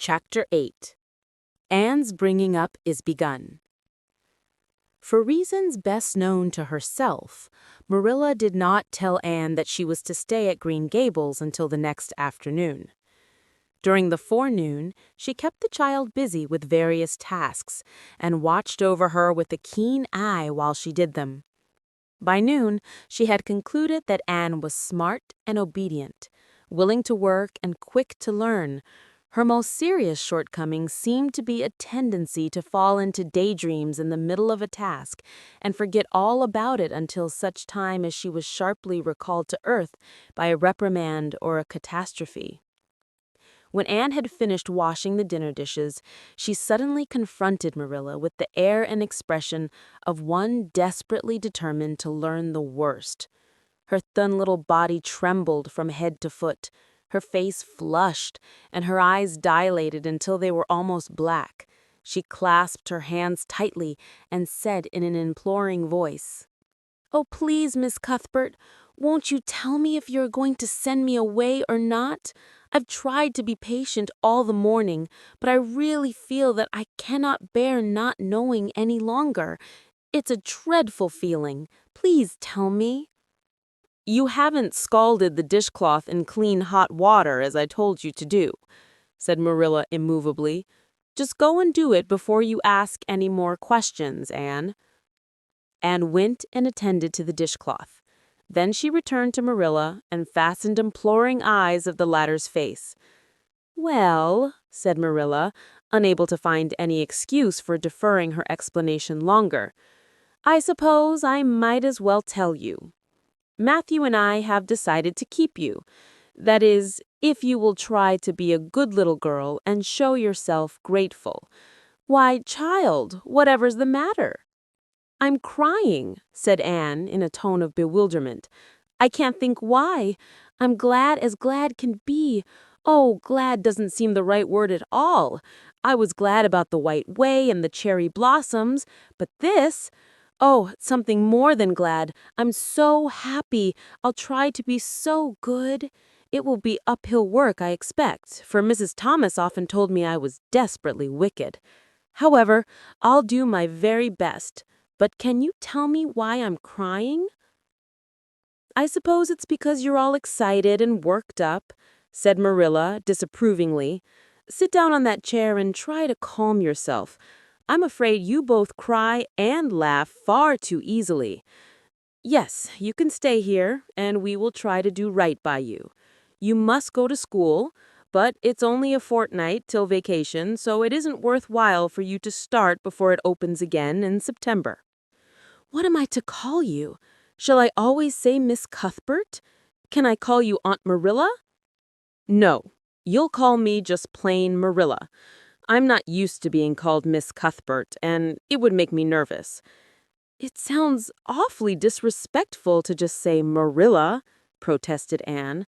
Chapter VIII. Anne's bringing up is begun. For reasons best known to herself, Marilla did not tell Anne that she was to stay at Green Gables until the next afternoon. During the forenoon, she kept the child busy with various tasks and watched over her with a keen eye while she did them. By noon, she had concluded that Anne was smart and obedient, willing to work and quick to learn. Her most serious shortcoming seemed to be a tendency to fall into daydreams in the middle of a task and forget all about it until such time as she was sharply recalled to earth by a reprimand or a catastrophe. When Anne had finished washing the dinner dishes, she suddenly confronted Marilla with the air and expression of one desperately determined to learn the worst. Her thin little body trembled from head to foot. Her face flushed, and her eyes dilated until they were almost black. She clasped her hands tightly and said in an imploring voice, "Oh, please, Miss Cuthbert, won't you tell me if you're going to send me away or not? I've tried to be patient all the morning, but I really feel that I cannot bear not knowing any longer. It's a dreadful feeling. Please tell me." "You haven't scalded the dishcloth in clean hot water as I told you to do," said Marilla immovably. "Just go and do it before you ask any more questions, Anne." Anne went and attended to the dishcloth. Then she returned to Marilla and fastened imploring eyes of the latter's face. "Well," said Marilla, unable to find any excuse for deferring her explanation longer, "I suppose I might as well tell you. Matthew and I have decided to keep you. That is, if you will try to be a good little girl and show yourself grateful." "Why, child, whatever's the matter?" "I'm crying," said Anne in a tone of bewilderment. "I can't think why. I'm glad as glad can be. Oh, glad doesn't seem the right word at all. I was glad about the white way and the cherry blossoms, but this... Oh, something more than glad. I'm so happy. I'll try to be so good. It will be uphill work, I expect, for Mrs. Thomas often told me I was desperately wicked. However, I'll do my very best. But can you tell me why I'm crying?" "I suppose it's because you're all excited and worked up," said Marilla disapprovingly. "Sit down on that chair and try to calm yourself. I'm afraid you both cry and laugh far too easily. Yes, you can stay here, and we will try to do right by you. You must go to school, but it's only a fortnight till vacation, so it isn't worthwhile for you to start before it opens again in September." "What am I to call you? Shall I always say Miss Cuthbert? Can I call you Aunt Marilla?" "No, you'll call me just plain Marilla. I'm not used to being called Miss Cuthbert, and it would make me nervous." "It sounds awfully disrespectful to just say Marilla," protested Anne.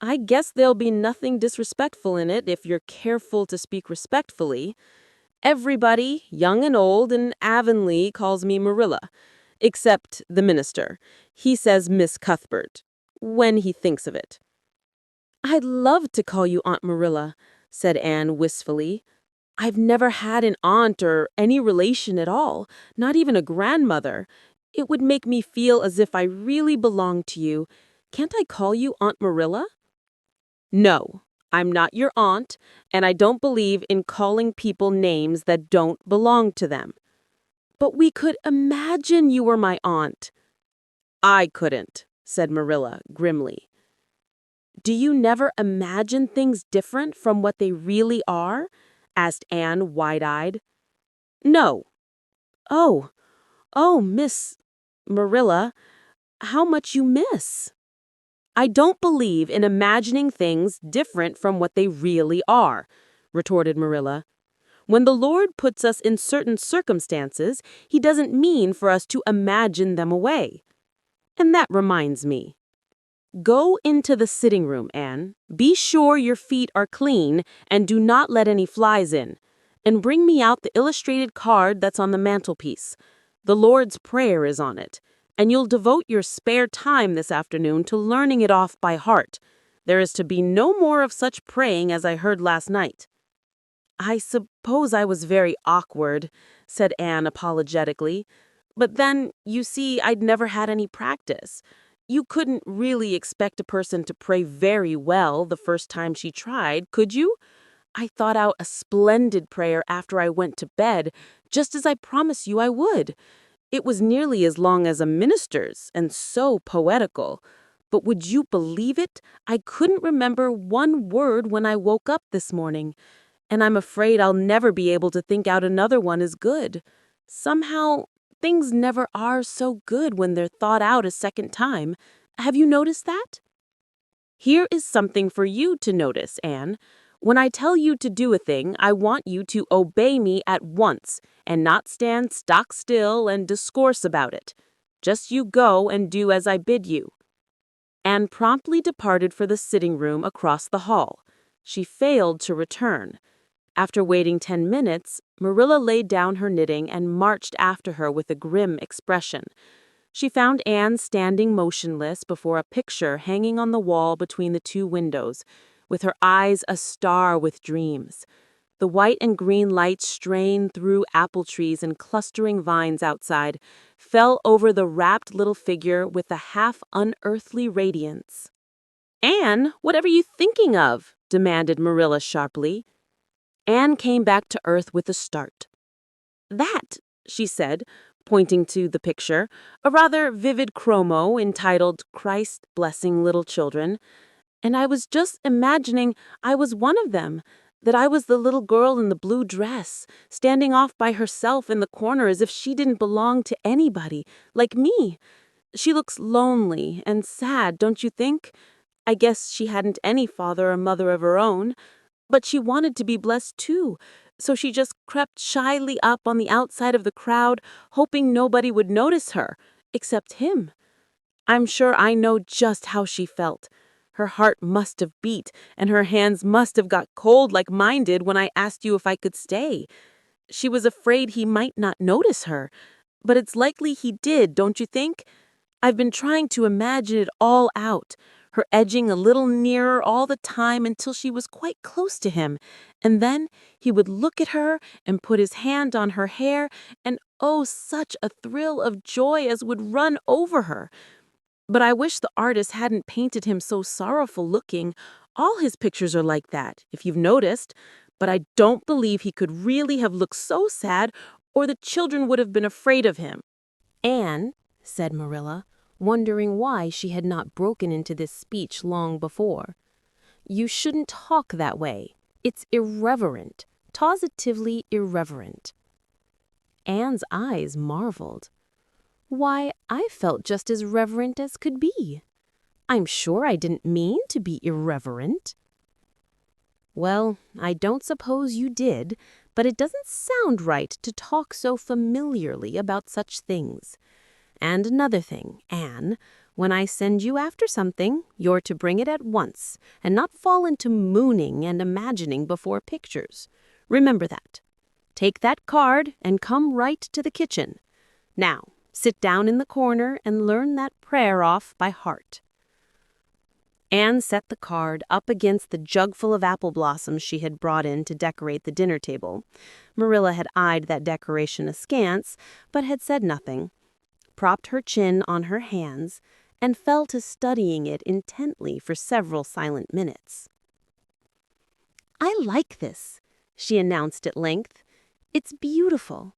"I guess there'll be nothing disrespectful in it if you're careful to speak respectfully. Everybody, young and old, in Avonlea calls me Marilla, except the minister. He says Miss Cuthbert, when he thinks of it." "I'd love to call you Aunt Marilla," said Anne wistfully. "I've never had an aunt or any relation at all, not even a grandmother. It would make me feel as if I really belonged to you. Can't I call you Aunt Marilla?" "No, I'm not your aunt, and I don't believe in calling people names that don't belong to them." "But we could imagine you were my aunt." "I couldn't," said Marilla grimly. "Do you never imagine things different from what they really are?" asked Anne wide-eyed. "No." Oh, Miss Marilla, how much you miss." "I don't believe in imagining things different from what they really are," retorted Marilla. "When the Lord puts us in certain circumstances, He doesn't mean for us to imagine them away. And that reminds me. Go into the sitting room, Anne. Be sure your feet are clean and do not let any flies in. And bring me out the illustrated card that's on the mantelpiece. The Lord's Prayer is on it. And you'll devote your spare time this afternoon to learning it off by heart. There is to be no more of such praying as I heard last night." "I suppose I was very awkward," said Anne apologetically. "But then, you see, I'd never had any practice. You couldn't really expect a person to pray very well the first time she tried, could you? I thought out a splendid prayer after I went to bed, just as I promised you I would. It was nearly as long as a minister's, and so poetical. But would you believe it? I couldn't remember one word when I woke up this morning, and I'm afraid I'll never be able to think out another one as good. Somehow, things never are so good when they're thought out a second time. Have you noticed that? Here is something for you to notice, Anne. When I tell you to do a thing, I want you to obey me at once and not stand stock still and discourse about it. Just you go and do as I bid you." Anne promptly departed for the sitting room across the hall. She failed to return. After waiting 10 minutes, Marilla laid down her knitting and marched after her with a grim expression. She found Anne standing motionless before a picture hanging on the wall between the two windows, with her eyes astar with dreams. The white and green light strained through apple trees and clustering vines outside, fell over the rapt little figure with a half-unearthly radiance. "Anne, whatever you thinking of?" demanded Marilla sharply. Anne came back to earth with a start. "That," she said, pointing to the picture, a rather vivid chromo entitled "Christ Blessing Little Children. And I was just imagining I was one of them, that I was the little girl in the blue dress, standing off by herself in the corner as if she didn't belong to anybody, like me. She looks lonely and sad, don't you think? I guess she hadn't any father or mother of her own, but she wanted to be blessed too, so she just crept shyly up on the outside of the crowd, hoping nobody would notice her, except him. I'm sure I know just how she felt. Her heart must have beat, and her hands must have got cold like mine did when I asked you if I could stay. She was afraid he might not notice her, but it's likely he did, don't you think? I've been trying to imagine it all out, her edging a little nearer all the time until she was quite close to him, and then he would look at her and put his hand on her hair, and oh, such a thrill of joy as would run over her. But I wish the artist hadn't painted him so sorrowful looking. All his pictures are like that, if you've noticed. But I don't believe he could really have looked so sad, or the children would have been afraid of him." "Anne," said Marilla, wondering why she had not broken into this speech long before, "you shouldn't talk that way. It's irreverent, positively irreverent." Anne's eyes marveled. "Why, I felt just as reverent as could be. I'm sure I didn't mean to be irreverent." "Well, I don't suppose you did, but it doesn't sound right to talk so familiarly about such things. And another thing, Anne, when I send you after something, you're to bring it at once, and not fall into mooning and imagining before pictures. Remember that. Take that card and come right to the kitchen. Now, sit down in the corner and learn that prayer off by heart." Anne set the card up against the jugful of apple blossoms she had brought in to decorate the dinner table. Marilla had eyed that decoration askance, but had said nothing, propped her chin on her hands, and fell to studying it intently for several silent minutes. "I like this," she announced at length. "It's beautiful.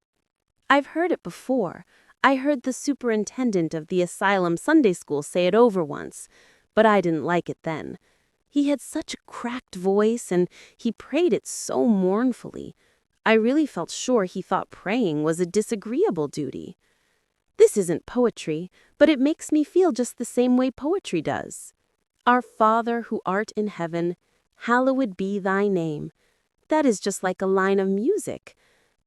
I've heard it before. I heard the superintendent of the asylum Sunday school say it over once, but I didn't like it then. He had such a cracked voice, and he prayed it so mournfully. I really felt sure he thought praying was a disagreeable duty. This isn't poetry, but it makes me feel just the same way poetry does. Our Father who art in heaven, hallowed be thy name. That is just like a line of music.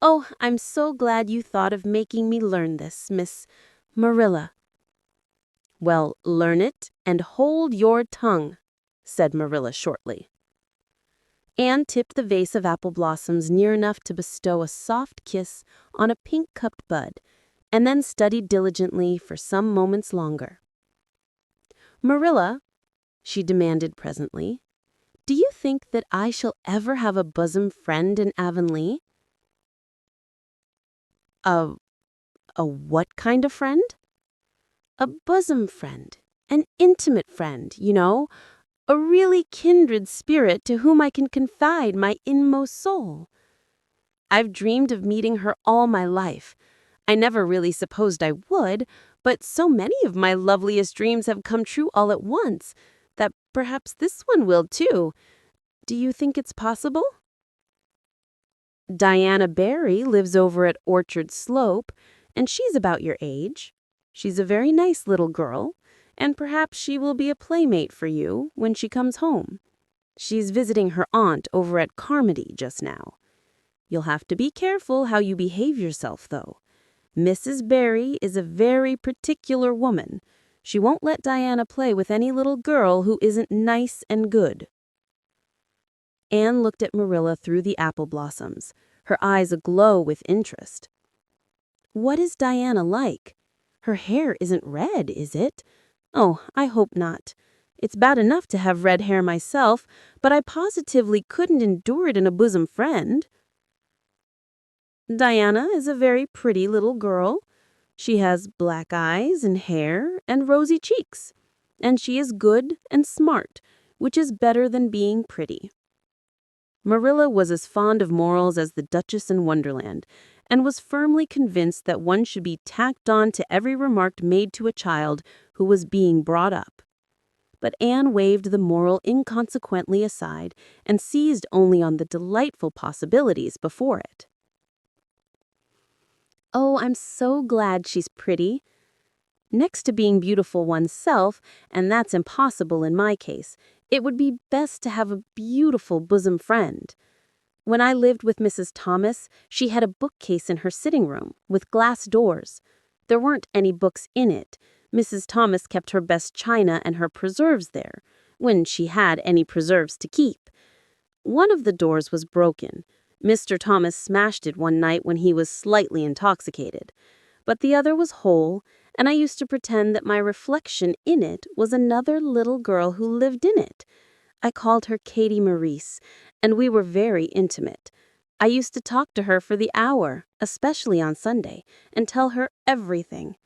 Oh, I'm so glad you thought of making me learn this, Miss Marilla." "Well, learn it and hold your tongue," said Marilla shortly. Anne tipped the vase of apple blossoms near enough to bestow a soft kiss on a pink-cupped bud, and then studied diligently for some moments longer. "Marilla," she demanded presently, "do you think think that I shall ever have a bosom friend in Avonlea? A what kind of friend? A bosom friend, an intimate friend, a really kindred spirit to whom I can confide my inmost soul. I've dreamed of meeting her all my life. I never really supposed I would, but so many of my loveliest dreams have come true all at once that perhaps this one will too. Do you think it's possible? Diana Barry lives over at Orchard Slope, and she's about your age. She's a very nice little girl, and perhaps she will be a playmate for you when she comes home. She's visiting her aunt over at Carmody just now. You'll have to be careful how you behave yourself, though. Mrs. Barry is a very particular woman. She won't let Diana play with any little girl who isn't nice and good. Anne looked at Marilla through the apple blossoms, her eyes aglow with interest. What is Diana like? Her hair isn't red, is it? Oh, I hope not. It's bad enough to have red hair myself, but I positively couldn't endure it in a bosom friend. Diana is a very pretty little girl. She has black eyes and hair and rosy cheeks, and she is good and smart, which is better than being pretty. Marilla was as fond of morals as the Duchess in Wonderland, and was firmly convinced that one should be tacked on to every remark made to a child who was being brought up. But Anne waved the moral inconsequently aside and seized only on the delightful possibilities before it. Oh, I'm so glad she's pretty. Next to being beautiful oneself, and that's impossible in my case, it would be best to have a beautiful bosom friend. When I lived with Mrs. Thomas, she had a bookcase in her sitting room with glass doors. There weren't any books in it. Mrs. Thomas kept her best china and her preserves there, when she had any preserves to keep. One of the doors was broken. Mr. Thomas smashed it one night when he was slightly intoxicated. But the other was whole, and I used to pretend that my reflection in it was another little girl who lived in it. I called her Katie Maurice, and we were very intimate. I used to talk to her for the hour, especially on Sunday, and tell her everything.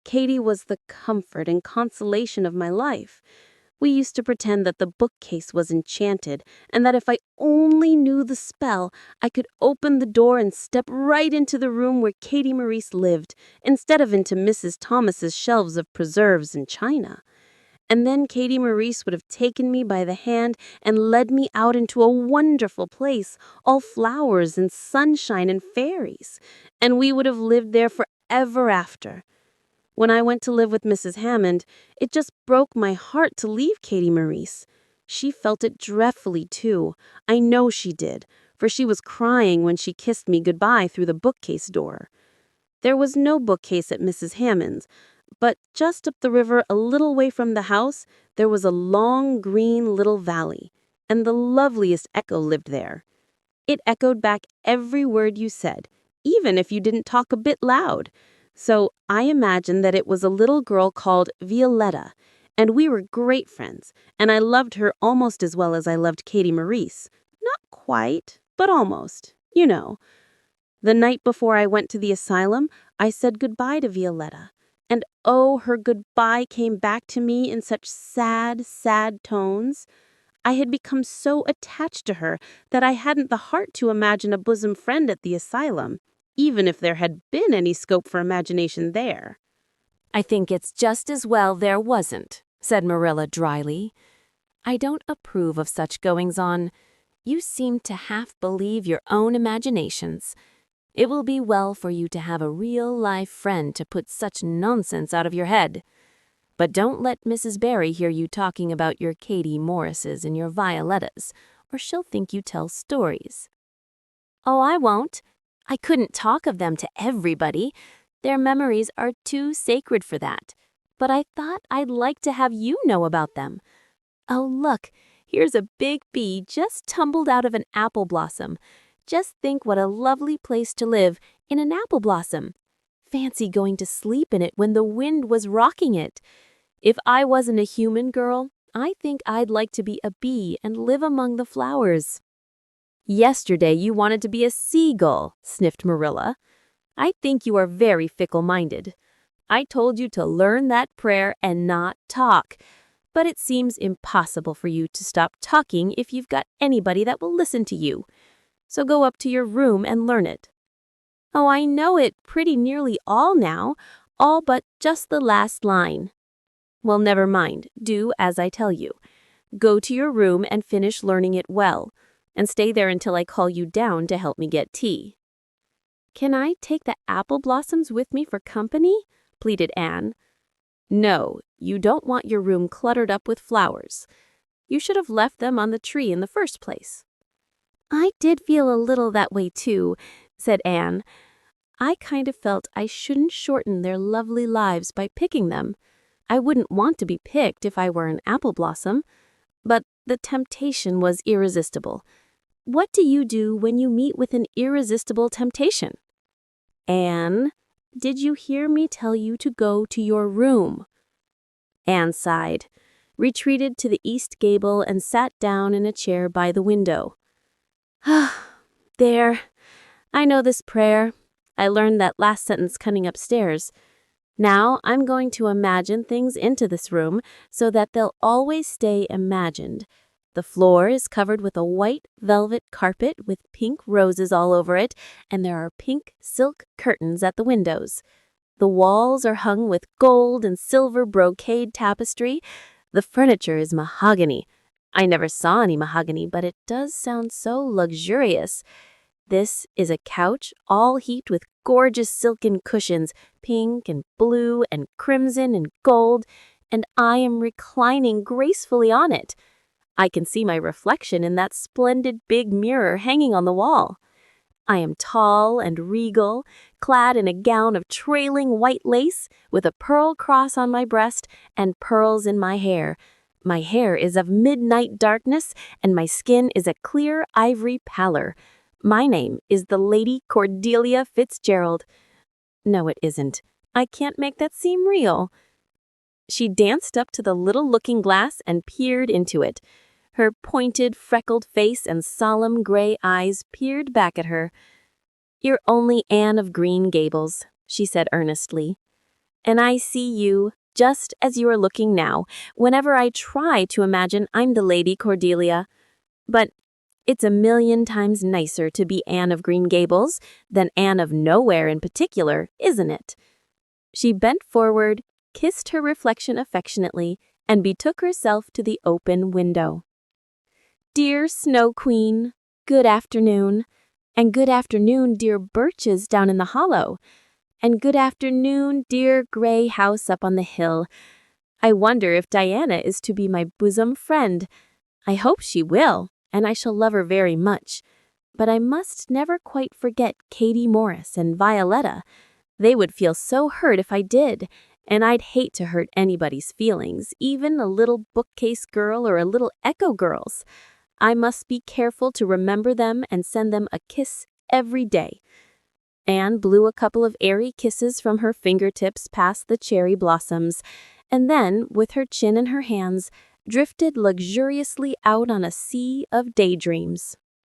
Katie was the comfort and consolation of my life. We used to pretend that the bookcase was enchanted, and that if I only knew the spell, I could open the door and step right into the room where Katie Maurice lived, instead of into Mrs. Thomas's shelves of preserves and china. And then Katie Maurice would have taken me by the hand and led me out into a wonderful place, all flowers and sunshine and fairies, and we would have lived there forever after. When I went to live with Mrs. Hammond, it just broke my heart to leave Katie Maurice. She felt it dreadfully, too. I know she did, for she was crying when she kissed me goodbye through the bookcase door. There was no bookcase at Mrs. Hammond's, but just up the river a little way from the house, there was a long green little valley, and the loveliest echo lived there. It echoed back every word you said, even if you didn't talk a bit loud. So I imagined that it was a little girl called Violetta, and we were great friends, and I loved her almost as well as I loved Katie Maurice. Not quite, but almost, you know. The night before I went to the asylum, I said goodbye to Violetta, and oh, her goodbye came back to me in such sad, sad tones. I had become so attached to her that I hadn't the heart to imagine a bosom friend at the asylum, even if there had been any scope for imagination there. I think it's just as well there wasn't, said Marilla dryly. I don't approve of such goings-on. You seem to half believe your own imaginations. It will be well for you to have a real-life friend to put such nonsense out of your head. But don't let Mrs. Barry hear you talking about your Katie Morrises and your Violettas, or she'll think you tell stories. Oh, I won't. I couldn't talk of them to everybody. Their memories are too sacred for that. But I thought I'd like to have you know about them. Oh, look, here's a big bee just tumbled out of an apple blossom. Just think what a lovely place to live, in an apple blossom. Fancy going to sleep in it when the wind was rocking it. If I wasn't a human girl, I think I'd like to be a bee and live among the flowers." "Yesterday you wanted to be a seagull," sniffed Marilla. "I think you are very fickle-minded. I told you to learn that prayer and not talk, but it seems impossible for you to stop talking if you've got anybody that will listen to you. So go up to your room and learn it." "Oh, I know it pretty nearly all now, all but just the last line." "Well, never mind. Do as I tell you. Go to your room and finish learning it well, and stay there until I call you down to help me get tea." "Can I take the apple blossoms with me for company?" pleaded Anne. "No, you don't want your room cluttered up with flowers. You should have left them on the tree in the first place." "I did feel a little that way too," said Anne. "I kind of felt I shouldn't shorten their lovely lives by picking them. I wouldn't want to be picked if I were an apple blossom. But the temptation was irresistible. What do you do when you meet with an irresistible temptation?" "Anne, did you hear me tell you to go to your room?" Anne sighed, retreated to the east gable, and sat down in a chair by the window. "There, I know this prayer. I learned that last sentence coming upstairs. Now I'm going to imagine things into this room so that they'll always stay imagined. The floor is covered with a white velvet carpet with pink roses all over it, and there are pink silk curtains at the windows. The walls are hung with gold and silver brocade tapestry. The furniture is mahogany. I never saw any mahogany, but it does sound so luxurious. This is a couch all heaped with gorgeous silken cushions, pink and blue and crimson and gold, and I am reclining gracefully on it. I can see my reflection in that splendid big mirror hanging on the wall. I am tall and regal, clad in a gown of trailing white lace, with a pearl cross on my breast and pearls in my hair. My hair is of midnight darkness, and my skin is a clear ivory pallor. My name is the Lady Cordelia Fitzgerald. No, it isn't. I can't make that seem real." She danced up to the little looking-glass and peered into it. Her pointed, freckled face and solemn gray eyes peered back at her. "You're only Anne of Green Gables," she said earnestly. "And I see you, just as you are looking now, whenever I try to imagine I'm the Lady Cordelia. But it's a million times nicer to be Anne of Green Gables than Anne of Nowhere in particular, isn't it?" She bent forward, kissed her reflection affectionately, and betook herself to the open window. "Dear Snow Queen, good afternoon. And good afternoon, dear birches down in the hollow. And good afternoon, dear gray house up on the hill. I wonder if Diana is to be my bosom friend. I hope she will, and I shall love her very much. But I must never quite forget Katie Morris and Violetta. They would feel so hurt if I did, and I'd hate to hurt anybody's feelings, even a little bookcase girl or a little echo girl's. I must be careful to remember them and send them a kiss every day." Anne blew a couple of airy kisses from her fingertips past the cherry blossoms, and then, with her chin in her hands, drifted luxuriously out on a sea of daydreams.